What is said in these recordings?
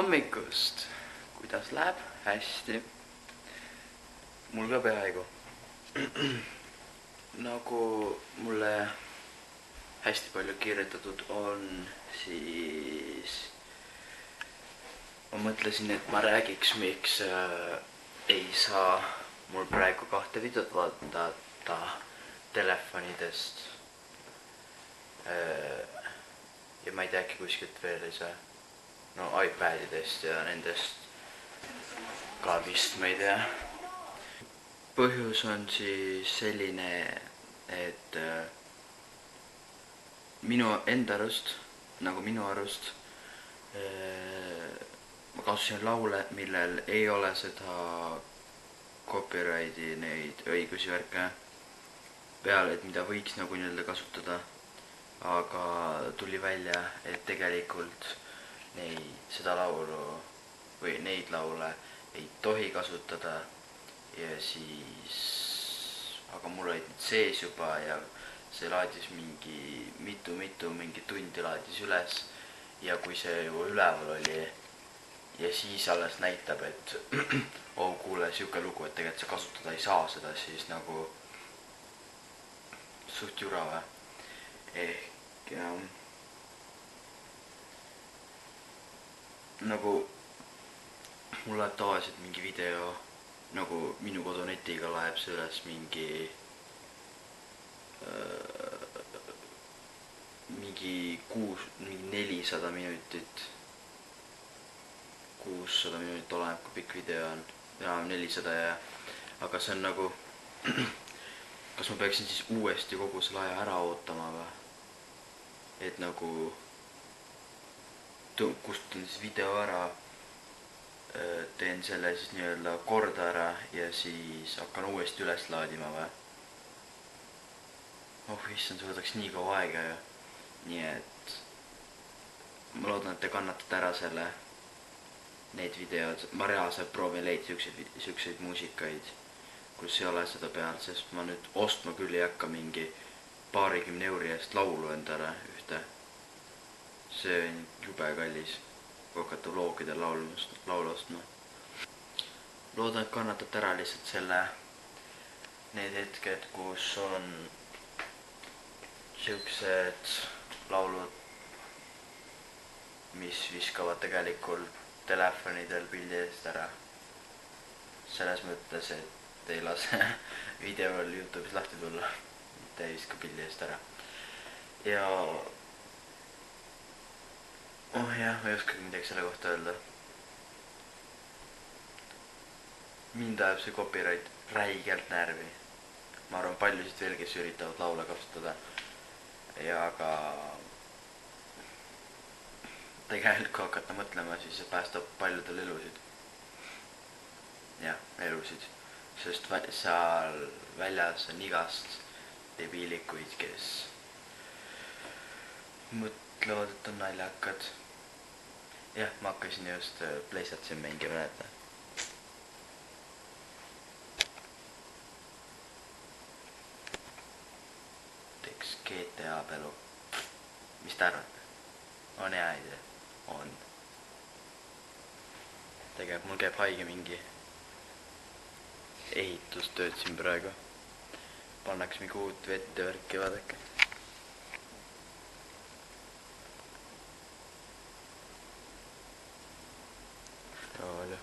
hommikust! Kuidas läheb? Hästi. Mul ka peaaegu. Nagu mulle hästi palju kirjutatud on, siis ma mõtlesin, et ma räägiks, miks ei saa mul praegu 2 videot vaadata telefonidest. Ja ma ei tea, äkki kuskilt veel ei saa. No iPadidest ja nendest ka vist, ma ei tea. Põhjus on siis selline, et minu enda arust, minu arust, ma kasutasin laule, millel ei ole seda copyrighti, neid õigusi värke peale, et mida võiks nagu nii-öelda kasutada. Aga tuli välja, et tegelikult seda laulu või neid laule ei tohi kasutada ja siis, aga mul olid need sees juba ja see laadis mingi tundi laadis üles ja kui see juba üleval oli ja siis alles näitab, et oh kuule, siuke lugu, et tegelikult sa kasutada ei saa seda, siis nagu suht jura või? Ehk nagu mul läheb tavaliselt mingi video, nagu minu kodunetiga läheb see üles mingi 400 minutit, 600 minutit oleneb, kui pikk video on, enam 400 ja, aga see on nagu, kas ma peaksin siis uuesti kogu selle aja ära ootama või? Et nagu kustutan siis video ära, teen selle siis nii-öelda korda ära ja siis hakkan uuesti üles laadima või? Oh issand, see võtaks nii kaua aega ju. Nii et ma loodan, et te kannatate ära need videod. Ma reaalselt proovin leida siukseid muusikaid, kus ei ole seda peal, sest ma nüüd ostma küll ei hakka mingi 20 euri eest laulu endale ühte. See on jube kallis, kui hakata vlogidel laulu ostma. Loodan, et kannatate ära lihtsalt need hetked, kus on siuksed laulud, mis viskavad tegelikult telefonidel pildi eest ära. Selles mõttes, et ei lase videol YouTube'is lahti tulla, mitte ei viska pildi eest ära. Ja oh jah, ma ei oskagi midagi selle kohta öelda. Mind ajab see copyright räigelt närvi. Ma arvan paljusid veel, kes üritavad laule kasutada. Ja aga tegelikult kui hakata mõtlema, siis see päästab paljudel elusid. Jah, elusid. Sest seal väljas on igast debiilikuid, kes mõtlevad, et on naljakad. Jah, ma hakkasin just PlayStation mängima, näete. Teeks GTA pelu. Mis te arvate? On hea idee? On. Tegelikult mul käib haige mingi ehitustööd siin praegu. Pannaks mingi uut vett ja värki, vaadake. Palju.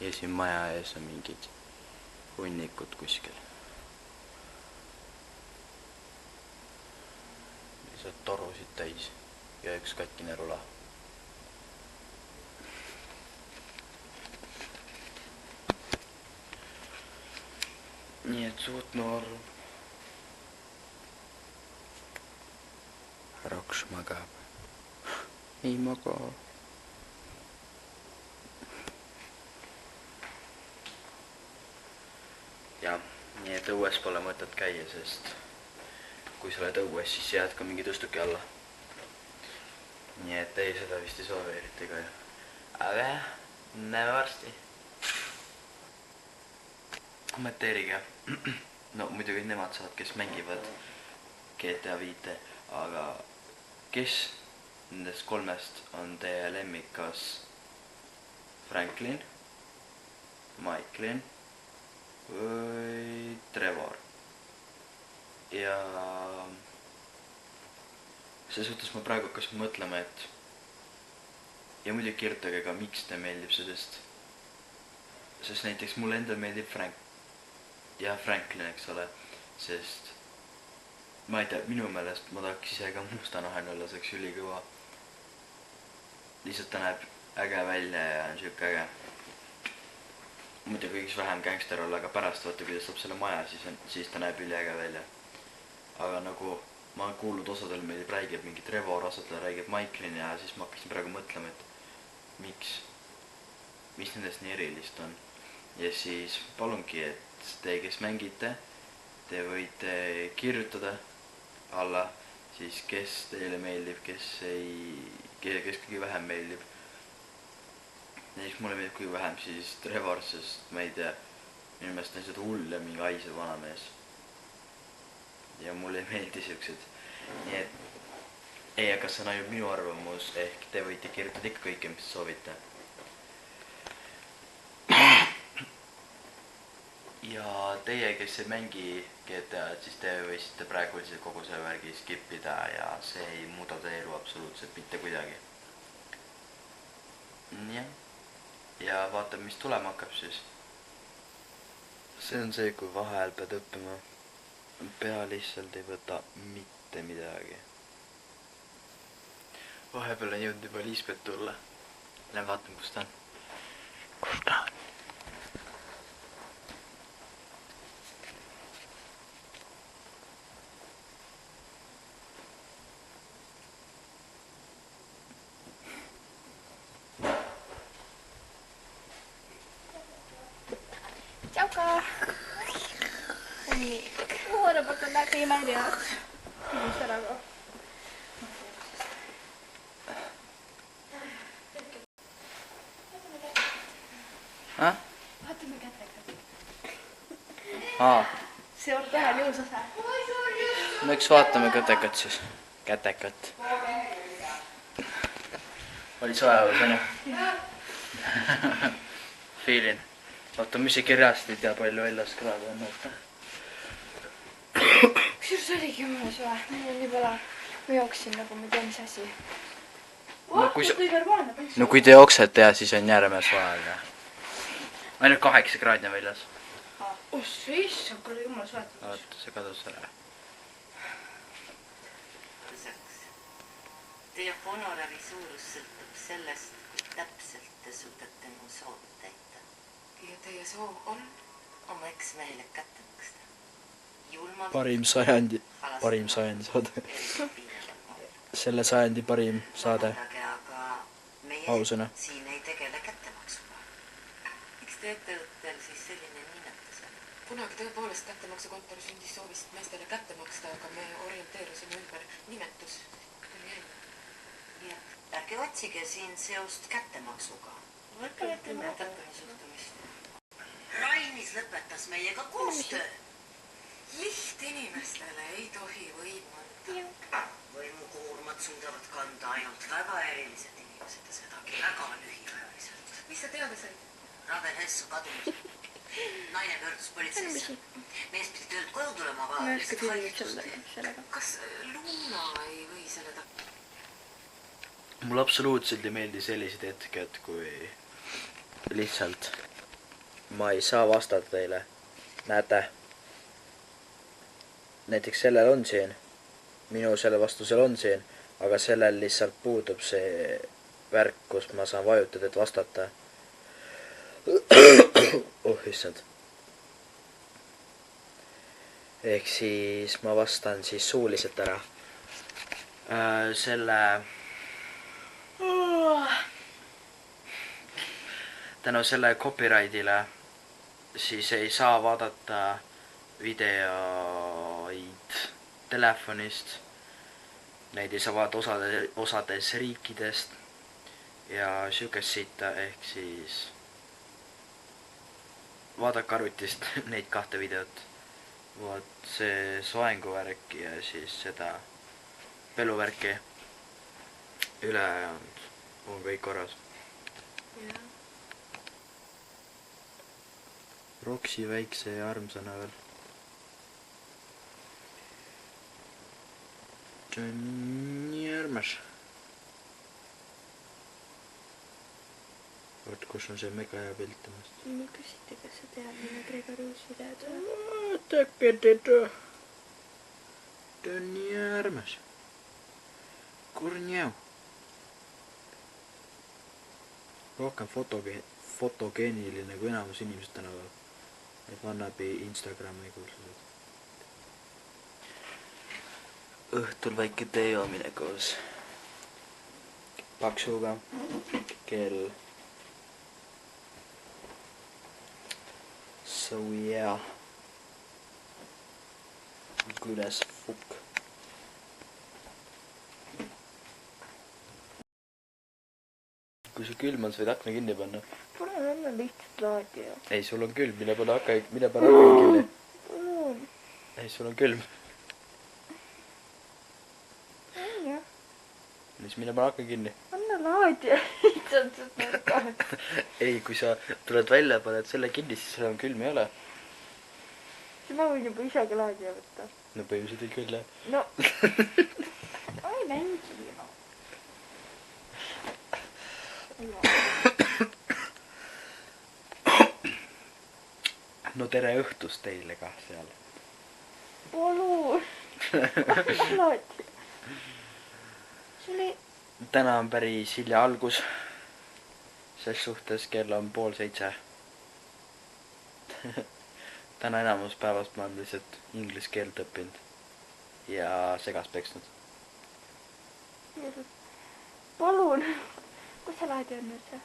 Ja siin maja ees on mingid hunnikud kuskil. Lihtsalt torusid täis ja üks katkine rula. Nii et suht noor Roks magab. Ei maga. Ja, nii et õues pole mõtet käia, sest kui sa oled õues, siis jääd ka mingi tõstuki alla. nii et ei, seda vist ei soovi eriti ka ju. aga jah, näeme varsti. kommenteerige. no muidugi nemad saavad, kes mängivad GTA 5, aga kes nendest kolmest on teie lemmik, kas Franklin, Michaelin või Trevor? ja selles suhtes ma praegu hakkasin mõtlema, et ja muidugi kirjutage ka, miks te meeldib see, sest näiteks mulle endal meeldib Franklin, eks ole, sest ma ei tea, minu meelest ma tahaks ise ka mustanahaline olla, see oleks ülikõva. lihtsalt ta näeb äge välja ja on siuke äge. muidugi võiks vähem gängster olla, aga pärast vaata, kui ta saab selle maja, siis ta näeb üliäge välja. aga nagu ma olen kuulnud, osadel meeldib räägib mingi Trevor, osadel räägib Michaelin ja siis ma hakkasin praegu mõtlema, et mis nendest nii erilist on. ja siis palungi, et te, kes mängite, te võite kirjutada alla siis, kes teile meeldib, kes kõige vähem meeldib. näiteks mulle meeldib kõige vähem siis Trevor, sest ma ei tea, minu meelest on seda hull ja mingi haisev vanamees. ja mulle ei meeldi siuksed. nii et ei, aga see on ainult minu arvamus, ehk te võite kirjutada ikka kõike, mis soovite. ja teie, kes ei mängi GTA-d, siis te võisite praegu lihtsalt kogu selle värgi skip ida ja see ei muuda teie elu absoluutselt mitte kuidagi. jah. ja vaatame, mis tulema hakkab siis. see on see, kui vahel pead õppima. pea lihtsalt ei võta mitte midagi. vahepeal on jõudnud juba Liisbet tulla. Lähen vaatame, kus ta on. kus ta on? Tjauka! Håret bort den där klimatet. Nu ska det gå. Vaata me kätekat. See on tähel jõusas. no eks vaatame kätekat siis. Kätekat. oli soe õhus, on ju? Feelin. Vaata, mis see kirjast ei tea, palju väljas kraad on. Kusjuures oligi jumala soe. Mul on nii pala. Ma jooksin nagu ma ei tea, mis asi. No kui te jooksete ja siis on järme soe. Ainult 8 kraadi on väljas. Oh, see issand, kuule jumala soetud. Oota, see kadus ära. Teie honorari suurus sõltub sellest, kui täpselt te suudate mu soovi täita. Ja teie soov on oma eksmehele kätte maksta. Parim sajandi saade. Selle sajandi parim saade. Ausõna. Siin ei tegele kättemaksuga. Miks te ettevõttel siis selline nimetus on? Kunagi tõepoolest kättemaksukontor sündis soovist meestele kätte maksta, aga me orienteerusime ümber nimetus. Ärge otsige siin seost kättemaksuga. Te mõõdate mu suhtumist. Rainis lõpetas meiega koostöö. Lihtinimestele ei tohi võimu anda. Võimukoormat suudavad kanda ainult väga erilised inimesed ja sedagi väga lühiajaliselt. Mis sa teada said? Ravel Hess on kadunud. Naine pöördus politseisse. Mees pidi töölt koju tulema, aga lihtsalt haigust. Kas Luna ei või selle tappa? Mulle absoluutselt ei meeldi sellised hetked, kui lihtsalt ma ei saa vastata teile. Näete, näiteks sellel on siin, minu selle vastusel on siin, aga sellel lihtsalt puudub see värk, kus ma saan vajutada, et vastata. Oh, issand. Ehk siis ma vastan siis suuliselt ära. Tänu selle copyrightile siis ei saa vaadata videoid telefonist neid ei saa vaadata osades riikidest ja siukest sitta, ehk siis vaadake arvutist neid 2 videot. Vot see soenguvärk ja siis seda peluvärki. Ülejäänud on kõik korras. Roksi väikse ja armsana veel. See on nii armas. Vot kus on see mega hea pilt temast. Ma küsite, kas sa tead, mille Gregorius video tuleb? Vaadake teda. Ta on nii armas. Kurnjau. Rohkem fotogeeniline kui enamus inimesed tänapäeval. Et Vannabi Instagrami kuulsused. Õhtul väike tee joomine koos Paksuga. Kell. So yeah. Good as fuck. Kui sul külm on, sa võid akna kinni panna. Pole enne lihtsalt laadija. Ei, sul on külm, mine pane akna kinni. Ei, sul on külm. Jah. Siis mine pane akna kinni. Anna laadija. Lihtsalt seda. Ei, kui sa tuled välja, paned selle kinni, siis sul on külm ei ole. Ma võin juba isegi laadija võtta. No põhimõtteliselt küll, jah. No. Ai mängi, no. No tere õhtust teile ka seal. Palun. Laadija. See oli... Täna on päris hilja algus. Ses suhtes kell on 6:30. Täna enamus päevast ma olen lihtsalt inglise keelt õppinud ja segas peksnud. Palun. Kus see laadija on üldse?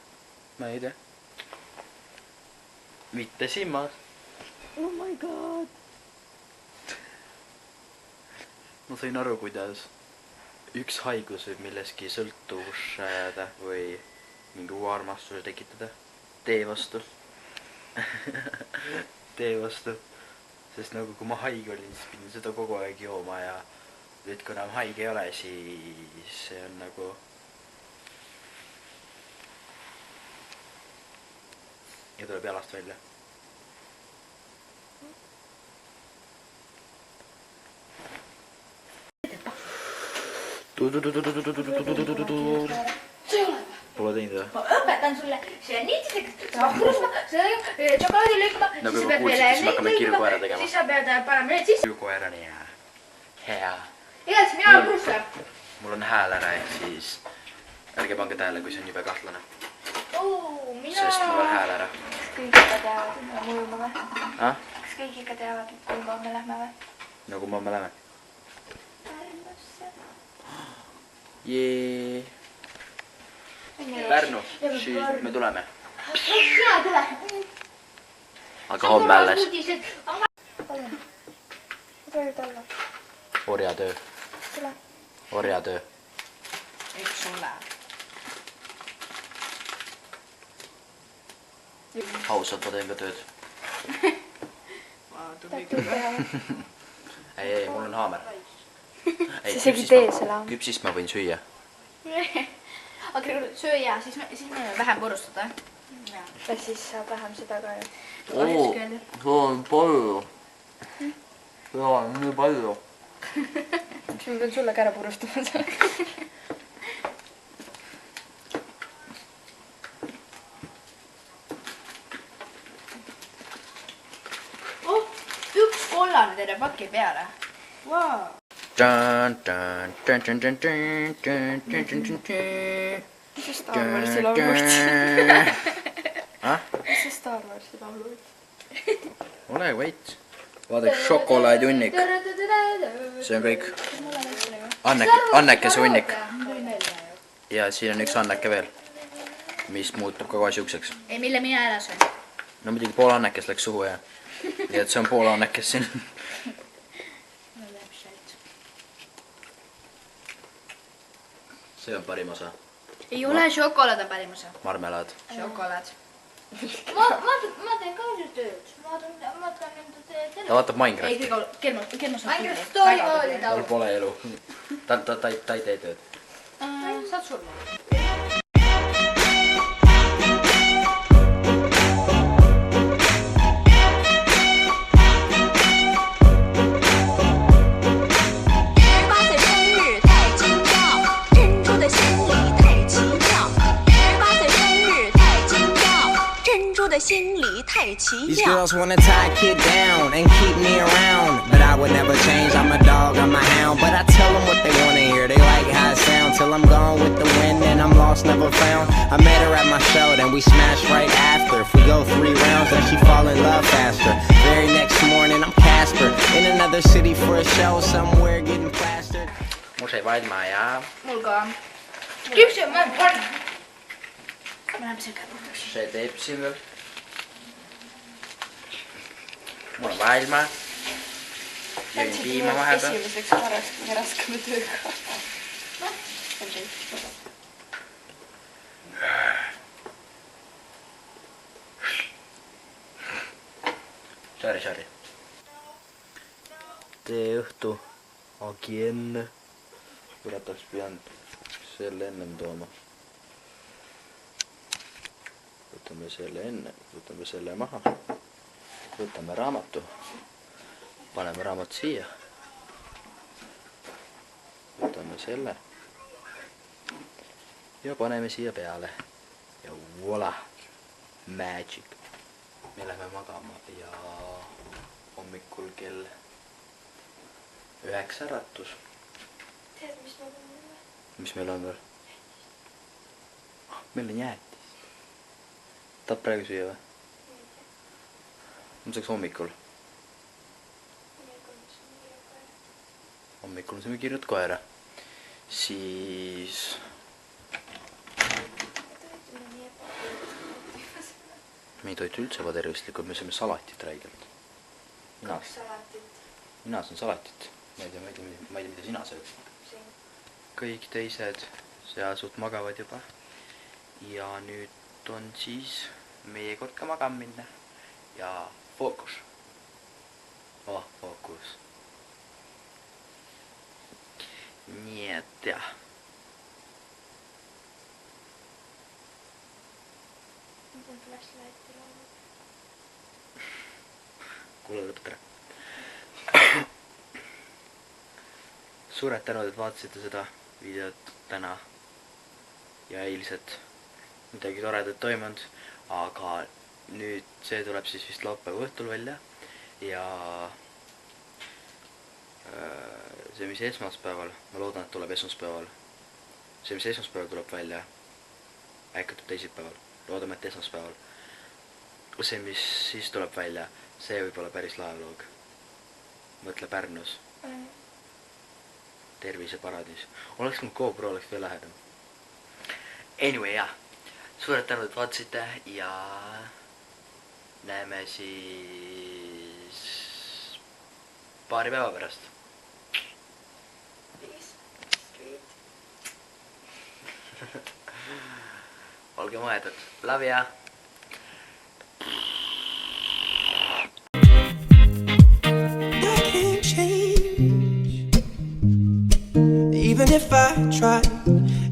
Ma ei tea. Mitte silmas. Oh my god. Ma sain aru, kuidas üks haigus võib milleski sõltuvused või mingi uue armastuse tekitada. Tee vastu. Tee vastu. Sest nagu kui ma haige olin, siis pidin seda kogu aeg jooma ja nüüd kui enam haige ei ole, siis see on nagu... Ja tuleb jalast välja. Pole teinud või? Ma õpetan sulle, see on niitiseks, sa krusma, šokolaadi lõikama, Nagu siis sa juba pead kuulsid, veel siis me hakkame kirukoera tegema. siis sa pead panema need sisse. Kirukoera nii hea. Igatahes mina olen krusla. Mul on hääl ära, ehk siis ärge pange tähele, kui see on jube kahtlane. Sest mul on hääl ära. Kas kõik ikka teavad, et me mõjuma või? Kas kõik ikka teavad, et kuhu me lähme või? No kui me läheme. Pärnusse. Jee. Pärnu, siis me tuleme. Sina tule. Aga homme alles. Palun. Ma tohid olla. Orjatöö. Tule. Orjatöö. Eks ole. Ausalt, ma teen ka tööd. Tahad tööd teha või? Ei, mul on haamer. Sa isegi tee selle haamri. Küpsist ma võin süüa. Aga söö ja siis me vähem purustada. Ja siis saab vähem seda ka ju. See on palju. See on nii palju. Miks ma pean sulle ka ära purustama selle? Üks kollane terve paki peale. Vau. Mis see Star Warsi laulu võttis? Mis see Star Warsi laulu võttis? Ole vait. Vaadake, šokolaadihunnik. See on kõik. Annekese hunnik. Ja siin on üks anneke veel, mis muutub ka kohe siukseks. Ei, mille mina ära söön. No muidugi pool annekest läks suhu ja nii et see on pool annekest siin. see on parim osa. ei ole šokolaad on parim osa. Marmelaad. šokolaad. ma teen ka nüüd tööd. ma teen enda tööd. Ta vaatab Minecrafti. ei, Kermo Minecraft toimuvad Tal pole elu. Ta ei tee tööd. saad surma. These girls wanna tie a kid down and keep me around, but I would never change. I'm a dog, I'm a hound, but I tell them what they wanna hear. They like how it sounds till I'm gone with the wind and I'm lost, never found. I met her at my show, then we smashed right after. If we go 3 rounds, then she fall in love faster. Very next morning, I'm Casper in another city for a show somewhere getting plastered. Mul sai valma ja mul ka. Kipsi, ma läheb see käpuhtaks. see teeb siin veel. Mul on valma. Jõin piima vahepeal. Esimeseks korraks kõige raskema tööga. Sorry. Tee õhtu. Agi enne. Kurat oleks pidanud selle ennem tooma. Võtame selle enne. Võtame selle maha. Võtame raamatu. Paneme raamatu siia. Võtame selle. Ja paneme siia peale. Ja voila. Magic. Me läheme magama ja hommikul kell 9 äratus. Tead, mis ma võin? Mis meil on veel? Meil on jäätis. Tahad praegu süüa või? Mõtleks hommikul. Hommikul saime kirjut koera. Siis... me ei toitu üldse ebatervistlikult, me sööme salatit räigelt. Mina söön salatit. Ma ei tea, mida sina sööd. Kõik teised seasud magavad juba. Ja nüüd on siis meie kord ka magama minna. Ja fookus. Fookus. Nii et jah. Kuule lõpeta ära. Suured tänud, et vaatasite seda videot täna ja eilset. Midagi toredat toimunud, aga nüüd see tuleb siis vist laupäeva õhtul välja ja see, mis esmaspäeval, ma loodan, et tuleb esmaspäeval. See, mis esmaspäeval tuleb välja, äkki tuleb teisipäeval, loodame, et esmaspäeval. See, mis siis tuleb välja, see võib olla päris lahe vlog. Mõtle Pärnus. Terviseparadiis. Oleks mul GoPro, oleks veel lähedam. Anyway, jah. Suured tänud, et vaatasite ja näeme siis paari päeva pärast. Olge mõeldud. Love ya! Even if I tried,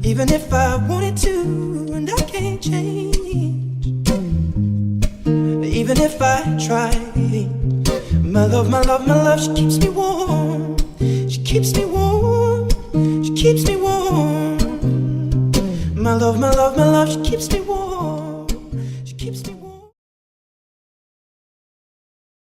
even if I wanted to, and I can't change. Even if I tried, my love, my love, my love, she keeps me warm. She keeps me warm. She keeps me warm. My love, my love, my love, she keeps me warm.